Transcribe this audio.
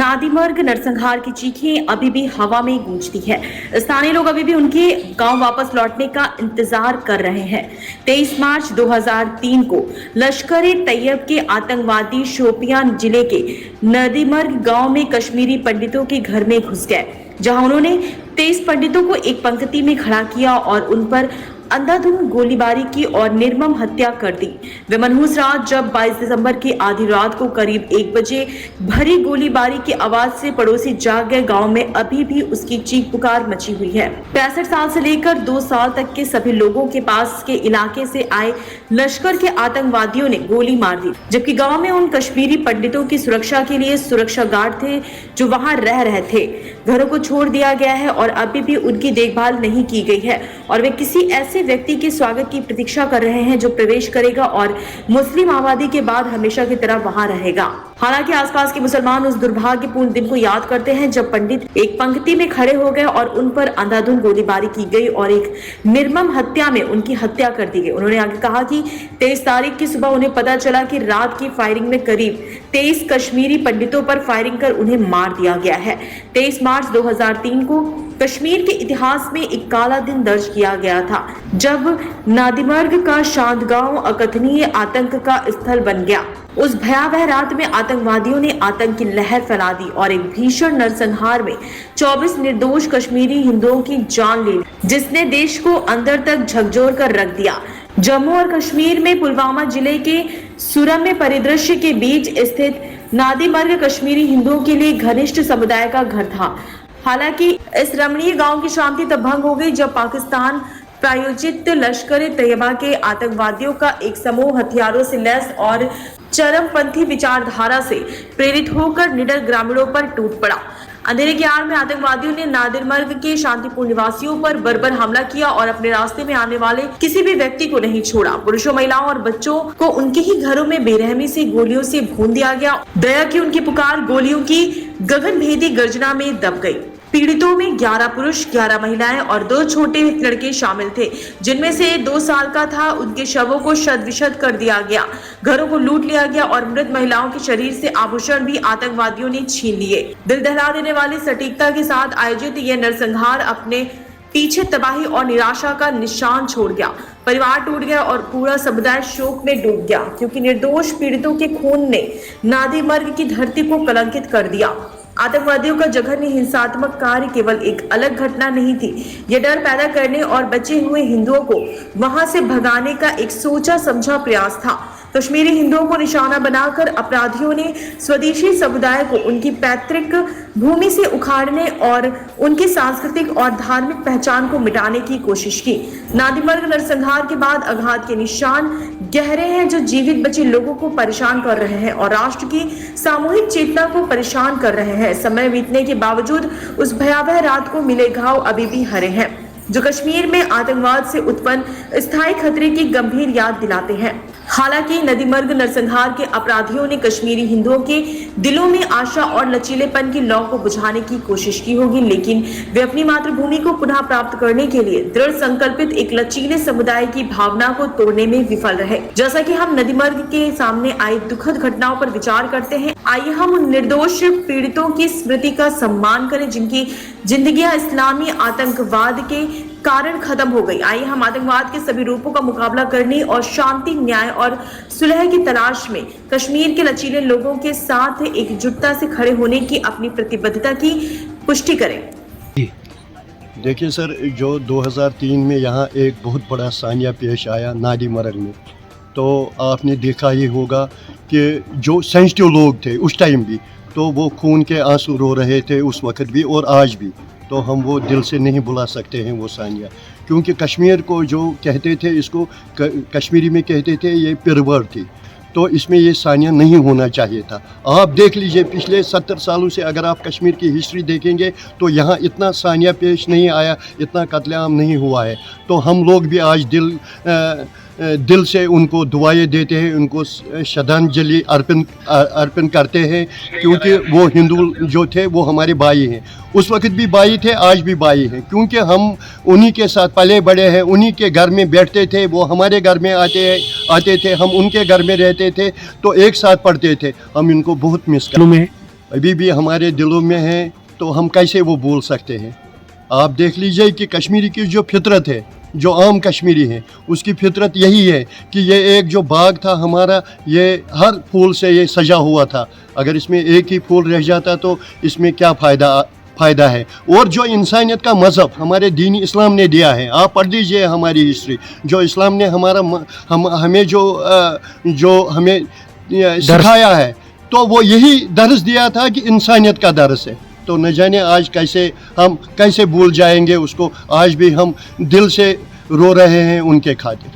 नादिमर्ग नरसंहार की चीखें अभी भी हवा में गूंजती है। स्थानीय लोग अभी भी उनके गांव वापस लौटने का इंतजार कर रहे हैं। 23 मार्च 2003 को लश्कर-ए-तैयब के आतंकवादी शोपियान जिले के नादिमर्ग गांव में कश्मीरी पंडितों के घर में घुस गए, जहां उन्होंने 23 पंडितों को एक पंक्ति में खड़ा किया और उन पर अंधाधुंध गोलीबारी की और निर्मम हत्या कर दी। वे मनहूस रात जब 22 दिसंबर की आधी रात को करीब 1 बजे भरी गोलीबारी की आवाज से पड़ोसी जाग गए। गांव में अभी भी उसकी चीख पुकार मची हुई है। 65 साल से लेकर 2 साल तक के सभी लोगों के पास के इलाके से आए लश्कर के आतंकवादियों ने गोली मार दी, जबकि गाँव में उन कश्मीरी पंडितों की सुरक्षा के लिए सुरक्षा गार्ड थे जो वहां रह रहे थे। घरों को छोड़ दिया गया है और अभी भी उनकी देखभाल नहीं की गई है और वे किसी ऐसे व्यक्ति के स्वागत की प्रतीक्षा कर रहे हैं जो प्रवेश करेगा और मुस्लिम आबादी के बाद हमेशा की तरह वहां रहेगा। हालांकि आसपास के मुसलमान उस दुर्भाग्यपूर्ण दिन को याद करते हैं जब पंडित एक पंक्ति में खड़े हो गए और उन पर अंधाधुंध गोलीबारी की गई और एक निर्मम हत्या में उनकी हत्या कर दी गई। उन्होंने आगे कहा कि 23 तारीख की सुबह उन्हें पता चला कि रात की फायरिंग में करीब 23 कश्मीरी पंडितों पर फायरिंग कर उन्हें मार दिया गया है। 23 मार्च 2003 को कश्मीर के इतिहास में एक काला दिन दर्ज किया गया था, जब नादिमर्ग का शांत गांव अकथनीय आतंक का स्थल बन गया। उस भयावह रात में आतंकवादियों ने आतंक की लहर फैला दी और एक भीषण नरसंहार में 24 निर्दोष कश्मीरी हिंदुओं की जान ले ली, जिसने देश को अंदर तक झकझोर कर रख दिया। जम्मू और कश्मीर में पुलवामा जिले के सुरम्य परिदृश्य के बीच स्थित नादिमर्ग कश्मीरी हिंदुओं के लिए घनिष्ठ समुदाय का घर था। हालांकि इस रमणीय गांव की शांति तब भंग हो गई जब पाकिस्तान प्रायोजित लश्कर-ए-तैयबा के आतंकवादियों का एक समूह हथियारों से लैस और चरमपंथी विचारधारा से प्रेरित होकर निडर ग्रामीणों पर टूट पड़ा। अंधेरे की आड़ में आतंकवादियों ने नादिमर्ग के शांतिपूर्ण निवासियों पर बर्बर हमला किया और अपने रास्ते में आने वाले किसी भी व्यक्ति को नहीं छोड़ा। पुरुषों, महिलाओं और बच्चों को उनके ही घरों में बेरहमी से गोलियों से भून दिया गया। दया की उनकी पुकार गोलियों की गगनभेदी गर्जना में दब गई। पीड़ितों में 11 पुरुष, 11 महिलाएं और 2 छोटे लड़के शामिल थे, जिनमें से 2 साल का था। उनके शवों को शत-विशत कर दिया गया, घरों को लूट लिया गया और मृत महिलाओं के शरीर से आभूषण भी आतंकवादियों ने छीन लिए। दिल दहला देने वाली सटीकता के साथ आयोजित यह नरसंहार अपने पीछे तबाही और निराशा का निशान छोड़ गया। परिवार टूट गया और पूरा समुदाय शोक में डूब गया, क्योंकि निर्दोष पीड़ितों के खून ने नादिमर्ग की धरती को कलंकित कर दिया। आतंकवादियों का जघन्य हिंसात्मक कार्य केवल एक अलग घटना नहीं थी, यह डर पैदा करने और बचे हुए हिंदुओं को वहां से भगाने का एक सोचा समझा प्रयास था। कश्मीरी हिंदुओं को निशाना बनाकर अपराधियों ने स्वदेशी समुदाय को उनकी पैतृक भूमि से उखाड़ने और उनकी सांस्कृतिक और धार्मिक पहचान को मिटाने की कोशिश की। नादिमर्ग नरसंहार के बाद आघात के निशान गहरे हैं, जो जीवित बचे लोगों को परेशान कर रहे हैं और राष्ट्र की सामूहिक चेतना को परेशान कर रहे हैं। समय बीतने के बावजूद उस भयावह रात को मिले घाव अभी भी हरे हैं, जो कश्मीर में आतंकवाद से उत्पन्न स्थायी खतरे की गंभीर याद दिलाते हैं। हालांकि नादिमर्ग नरसंहार के अपराधियों ने कश्मीरी हिंदुओं के दिलों में आशा और लचीलेपन की लौ को बुझाने की कोशिश की होगी, लेकिन वे अपनी मातृभूमि को पुनः प्राप्त करने के लिए दृढ़ संकल्पित एक लचीले समुदाय की भावना को तोड़ने में विफल रहे। जैसा कि हम नादिमर्ग के सामने आई दुखद घटनाओं पर विचार करते हैं, आइए हम उन निर्दोष पीड़ितों की स्मृति का सम्मान करें जिनकी जिंदगियां इस्लामी आतंकवाद के कारण खत्म हो गई। आइए हम आतंकवाद के सभी रूपों का मुकाबला करने और शांति, न्याय और सुलह की तलाश में कश्मीर के लचीले लोगों के साथ एकजुटता से खड़े होने की अपनी प्रतिबद्धता की पुष्टि करें। देखिए सर, जो 2003 में यहाँ एक बहुत बड़ा सानिया पेश आया नादिमर्ग में, तो आपने देखा ही होगा कि जो सेंसिटिव लोग थे उस टाइम भी, तो वो खून के आंसू रो रहे थे उस वक्त भी और आज भी। तो हम वो दिल से नहीं भुला सकते हैं वो सानिया, क्योंकि कश्मीर को जो कहते थे, इसको कश्मीरी में कहते थे ये पिरवर थी, तो इसमें ये सानिया नहीं होना चाहिए था। आप देख लीजिए पिछले 70 सालों से अगर आप कश्मीर की हिस्ट्री देखेंगे तो यहाँ इतना सानिया पेश नहीं आया, इतना कत्लेआम नहीं हुआ है। तो हम लोग भी आज दिल से उनको दुआएं देते हैं, उनको श्रद्धांजलि अर्पण करते हैं, क्योंकि वो हिंदू जो थे वो हमारे भाई हैं। उस वक्त भी भाई थे, आज भी भाई हैं, क्योंकि हम उन्हीं के साथ पले बड़े हैं, उन्हीं के घर में बैठते थे, वो हमारे घर में आते थे, हम उनके घर में रहते थे, तो एक साथ पढ़ते थे। हम इनको बहुत मिस करते हैं। अभी भी हमारे दिलों में है, तो हम कैसे वो बोल सकते हैं। आप देख लीजिए कि कश्मीरी की जो फितरत है, जो आम कश्मीरी है, उसकी फितरत यही है कि ये एक जो बाग था हमारा, ये हर फूल से ये सजा हुआ था। अगर इसमें एक ही फूल रह जाता तो इसमें क्या फ़ायदा है। और जो इंसानियत का मज़हब हमारे दीन इस्लाम ने दिया है, आप पढ़ लीजिए हमारी हिस्ट्री, जो इस्लाम ने हमें जो हमें सिखाया है, तो वो यही दर्स दिया था कि इंसानियत का दर्स है। तो न जाने आज हम कैसे भूल जाएंगे उसको। आज भी हम दिल से रो रहे हैं उनके खातिर।